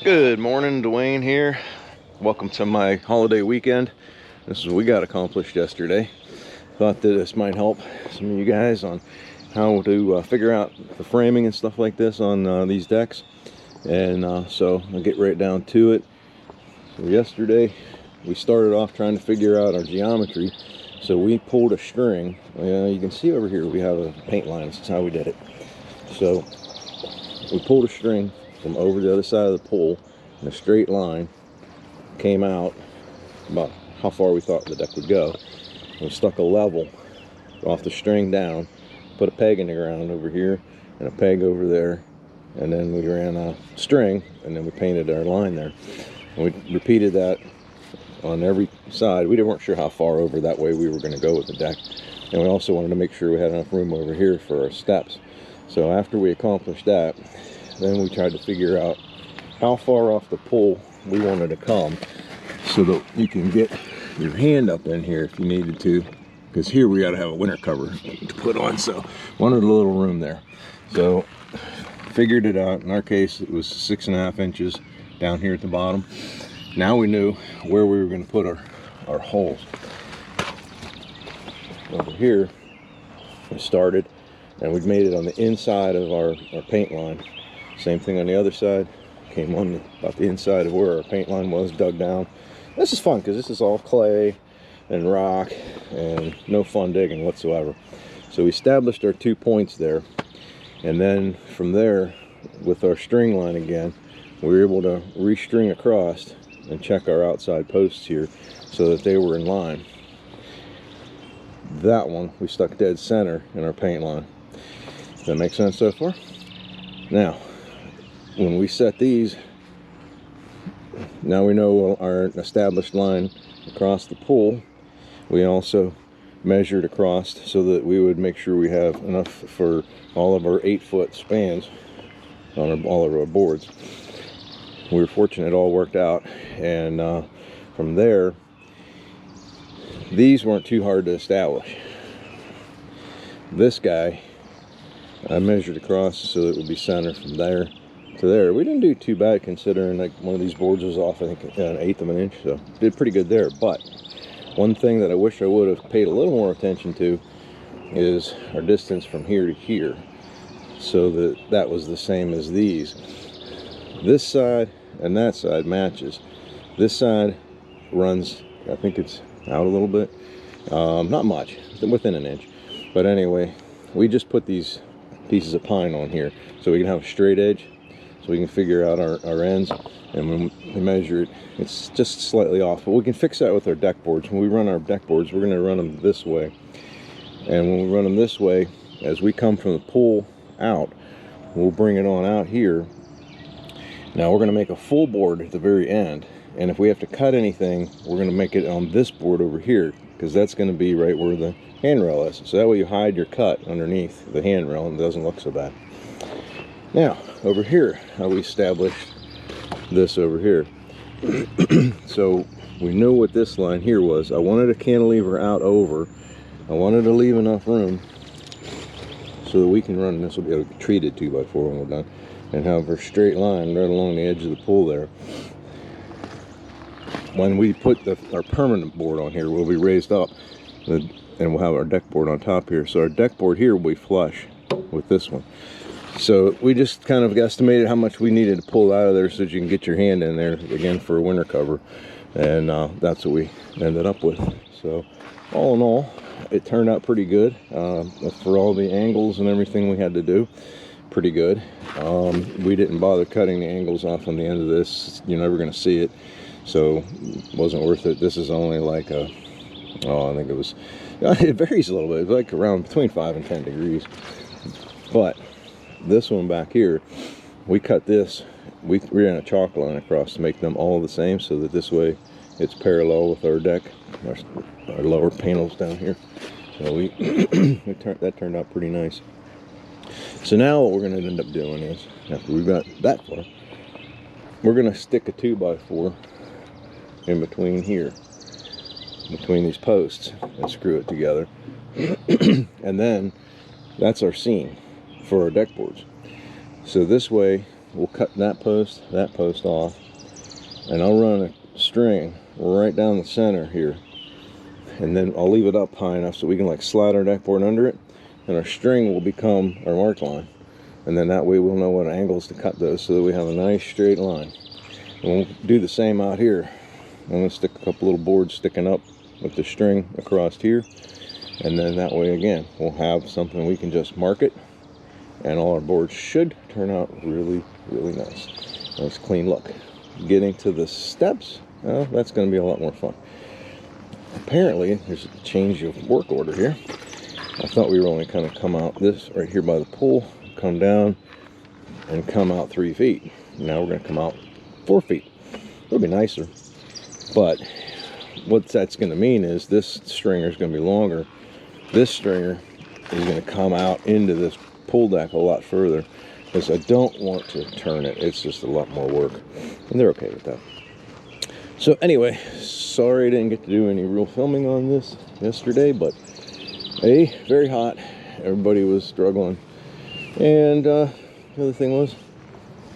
Good morning, Dwayne here. Welcome to my holiday weekend. This is what we got accomplished yesterday. Thought that this might help some of you guys on how to figure out the framing and stuff like this on these decks. And so I'll get right down to it. So yesterday we started off trying to figure out our geometry. So we pulled a string. You can see over here we have a paint line. This is how we did it. So we pulled a string from over the other side of the pole in a straight line, came out about how far we thought the deck would go. We stuck a level off the string down, put a peg in the ground over here and a peg over there, and then we ran a string and then we painted our line there. And we repeated that on every side. We weren't sure how far over that way we were going to go with the deck, and we also wanted to make sure we had enough room over here for our steps. So after we accomplished that, then we tried to figure out how far off the pole we wanted to come so that you can get your hand up in here if you needed to, because here we got to have a winter cover to put on, so wanted a little room there. So figured it out. In our case it was 6.5 inches down here at the bottom. Now we knew where we were going to put our holes. Over here we started, and we've made it on the inside of our paint line. Same thing on the other side. Came on about the inside of where our paint line was, dug down. This is fun because this is all clay and rock and no fun digging whatsoever. So we established our 2 points there, and then from there with our string line again, we were able to restring across and check our outside posts here so that they were in line. That one we stuck dead center in our paint line. Does that make sense so far? Now when we set these, now we know our established line across the pool. We also measured across so that we would make sure we have enough for all of our 8-foot spans on all of our boards. We were fortunate it all worked out, and from there these weren't too hard to establish. This guy I measured across so that it would be center from there to there. We didn't do too bad considering like one of these boards was off I think 1/8 of an inch, so did pretty good there. But one thing that I wish I would have paid a little more attention to is our distance from here to here, so that was the same as these. This side and that side matches. This side runs, I think it's out a little bit, not much, within an inch. But anyway, we just put these pieces of pine on here so we can have a straight edge, so we can figure out our ends. And when we measure it, it's just slightly off, but we can fix that with our deck boards. When we run our deck boards, we're going to run them this way, and when we run them this way, as we come from the pool out, we'll bring it on out here. Now we're going to make a full board at the very end, and if we have to cut anything, we're going to make it on this board over here, because that's going to be right where the handrail is. So that way you hide your cut underneath the handrail and it doesn't look so bad. Now over here, how we established this over here. So we knew what this line here was. I wanted a cantilever out over. I wanted to leave enough room so that we can run, and this will be a treated 2x4 when we're done, and have a straight line right along the edge of the pool there. When we put our permanent board on here, we'll be raised up, and we'll have our deck board on top here. So our deck board here will be flush with this one. So we just kind of guesstimated how much we needed to pull out of there so that you can get your hand in there again for a winter cover, and that's what we ended up with. So all in all, it turned out pretty good for all the angles and everything we had to do. Pretty good. We didn't bother cutting the angles off on the end of this. You're never going to see it, so it wasn't worth it. This is only like I think it was, it varies a little bit. It's like around between 5 and 10 degrees. But this one back here, we cut this, we ran a chalk line across to make them all the same, so that this way it's parallel with our deck, our lower panels down here. So that turned out pretty nice. So now what we're going to end up doing is, after we've got that far, we're going to stick a 2x4 in between here, between these posts, and screw it together. And then that's our seam for our deck boards. So this way we'll cut that post off, and I'll run a string right down the center here, and then I'll leave it up high enough so we can like slide our deck board under it, and our string will become our mark line, and then that way we'll know what angles to cut those so that we have a nice straight line. And we'll do the same out here. I'm going to stick a couple little boards sticking up with the string across here, and then that way again we'll have something we can just mark it, and all our boards should turn out really nice clean look. Getting to the steps, well, that's going to be a lot more fun. Apparently there's a change of work order here. I thought we were only kind of come out this right here by the pool, come down and come out 3 feet. Now we're going to come out 4 feet. It'll be nicer, but what that's going to mean is this stringer is going to be longer. This stringer is going to come out into this pool deck a lot further, because I don't want to turn it. It's just a lot more work, and they're okay with that. So anyway, sorry I didn't get to do any real filming on this yesterday, but hey, very hot. Everybody was struggling, and the other thing was,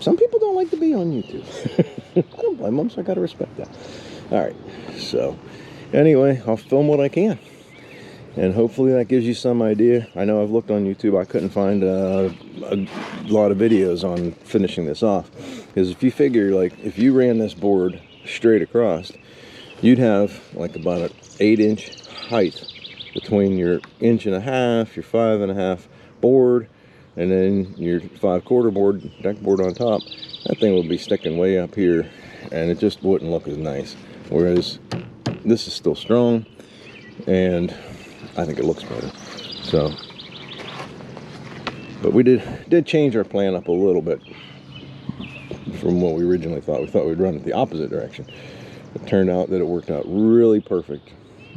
some people don't like to be on YouTube. I don't blame them, so I gotta respect that. All right, so anyway, I'll film what I can, and hopefully that gives you some idea. I know I've looked on YouTube, I couldn't find a lot of videos on finishing this off, because if you figure, like, if you ran this board straight across, you'd have like about an 8-inch height between your 1.5 inches, your 5.5 board, and then your 5/4 board, deck board on top. That thing would be sticking way up here, and it just wouldn't look as nice. Whereas this is still strong, and I think it looks better. So, but we did change our plan up a little bit from what we originally thought. We thought we'd run it the opposite direction. It turned out that it worked out really perfect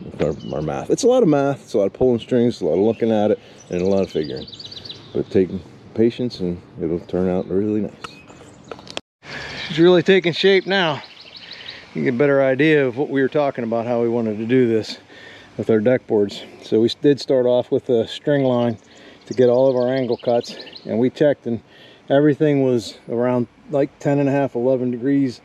with our math. It's a lot of math, it's a lot of pulling strings, a lot of looking at it, and a lot of figuring. But taking patience, and it'll turn out really nice. It's really taking shape now. You get a better idea of what we were talking about, how we wanted to do this with our deck boards. So we did start off with a string line to get all of our angle cuts, and we checked, and everything was around like 10.5, 11 degrees,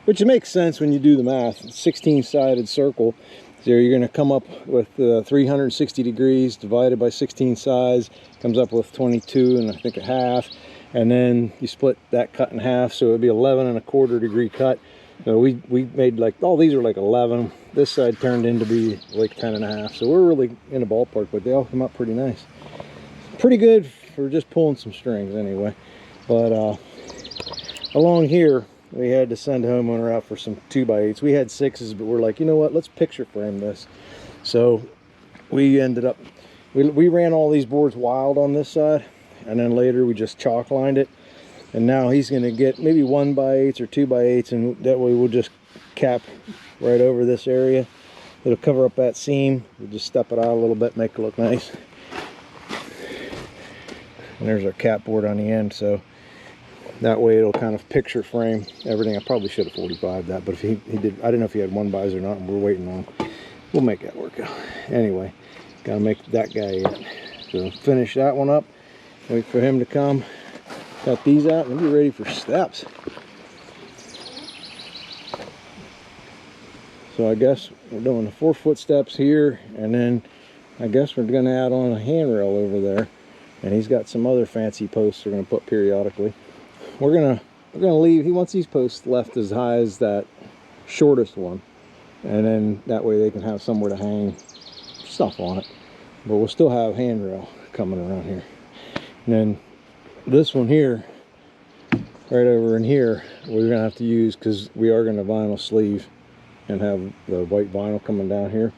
which makes sense when you do the math. 16-sided circle, so you're going to come up with 360 degrees divided by 16 sides, comes up with 22 and I think a half, and then you split that cut in half, so it would be 11.25 degree cut. So we made like, all these are like 11. This side turned into be like 10.5, so we're really in the ballpark, but they all come up pretty nice. Pretty good for just pulling some strings anyway. But along here we had to send a homeowner out for some 2x8s. We had 6s, but we're like, you know what, let's picture frame this. So we ended up, we ran all these boards wild on this side, and then later we just chalk lined it. And now he's going to get maybe 1x8s or 2x8s, and that way we'll just cap right over this area. It'll cover up that seam. We'll just step it out a little bit, make it look nice. And there's our cap board on the end, so that way it'll kind of picture frame everything. I probably should have 45'd that, but if he did, I didn't know if he had 1x or not, and we're waiting on. We'll make that work out. Anyway, gotta make that guy in. So finish that one up, wait for him to come, cut these out, and be ready for steps. So I guess we're doing the 4-foot steps here, and then I guess we're gonna add on a handrail over there, and he's got some other fancy posts we're gonna put periodically. We're gonna leave, he wants these posts left as high as that shortest one, and then that way they can have somewhere to hang stuff on it. But we'll still have handrail coming around here. And then this one here, right over in here, we're gonna have to use, because we are gonna vinyl sleeve and have the white vinyl coming down here.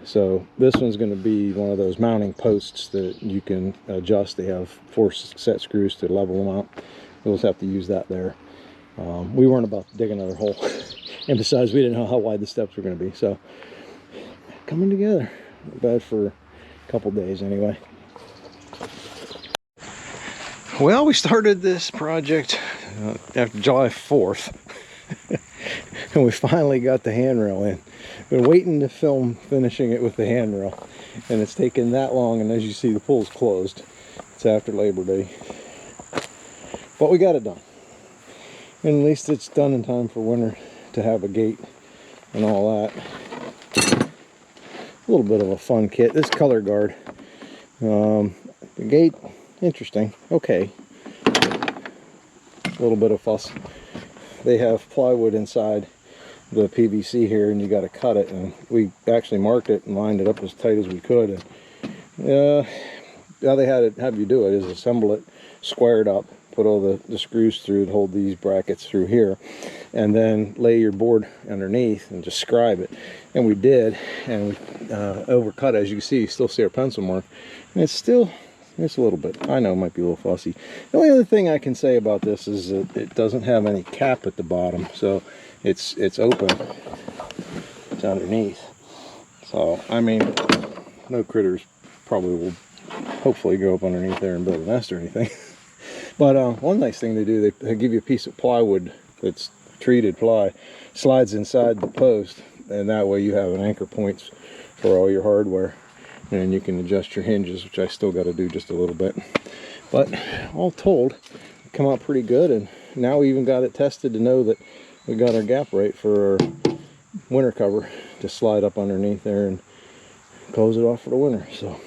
So this one's going to be one of those mounting posts that you can adjust. They have 4 set screws to level them out. We'll just have to use that there. We weren't about to dig another hole. And besides, we didn't know how wide the steps were going to be. So coming together. Not bad for a couple days anyway. Well, we started this project after July 4th. And we finally got the handrail in. Been waiting to film finishing it with the handrail, and it's taken that long, and as you see, the pool's closed. It's after Labor Day, but we got it done. And at least it's done in time for winter to have a gate and all that. A little bit of a fun kit. This color guard. The gate, interesting. Okay. A little bit of fuss. They have plywood inside the PVC here, and you got to cut it, and we actually marked it and lined it up as tight as we could. And how they have you do it is assemble it squared up, put all the screws through to hold these brackets through here, and then lay your board underneath and just scribe it. And we did, and we overcut it. As you can see, you still see our pencil mark, and it's a little bit, I know it might be a little fussy. The only other thing I can say about this is that it doesn't have any cap at the bottom, so it's open. It's underneath. So, I mean, no critters probably will hopefully go up underneath there and build a nest or anything. But one nice thing they do, they give you a piece of plywood that's treated ply, slides inside the post, and that way you have an anchor points for all your hardware. And you can adjust your hinges, which I still got to do just a little bit. But all told, it come out pretty good, and now we even got it tested to know that we got our gap right for our winter cover to slide up underneath there and close it off for the winter. So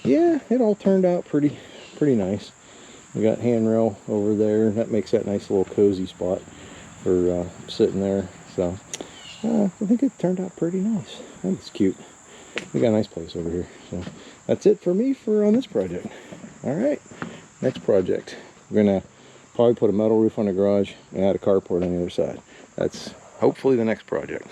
yeah, it all turned out pretty nice. We got handrail over there, and that makes that nice little cozy spot for sitting there. So I think it turned out pretty nice. I think it's cute. We got a nice place over here. So that's it for me on this project. All right, next project. We're gonna probably put a metal roof on the garage and add a carport on the other side. That's hopefully the next project.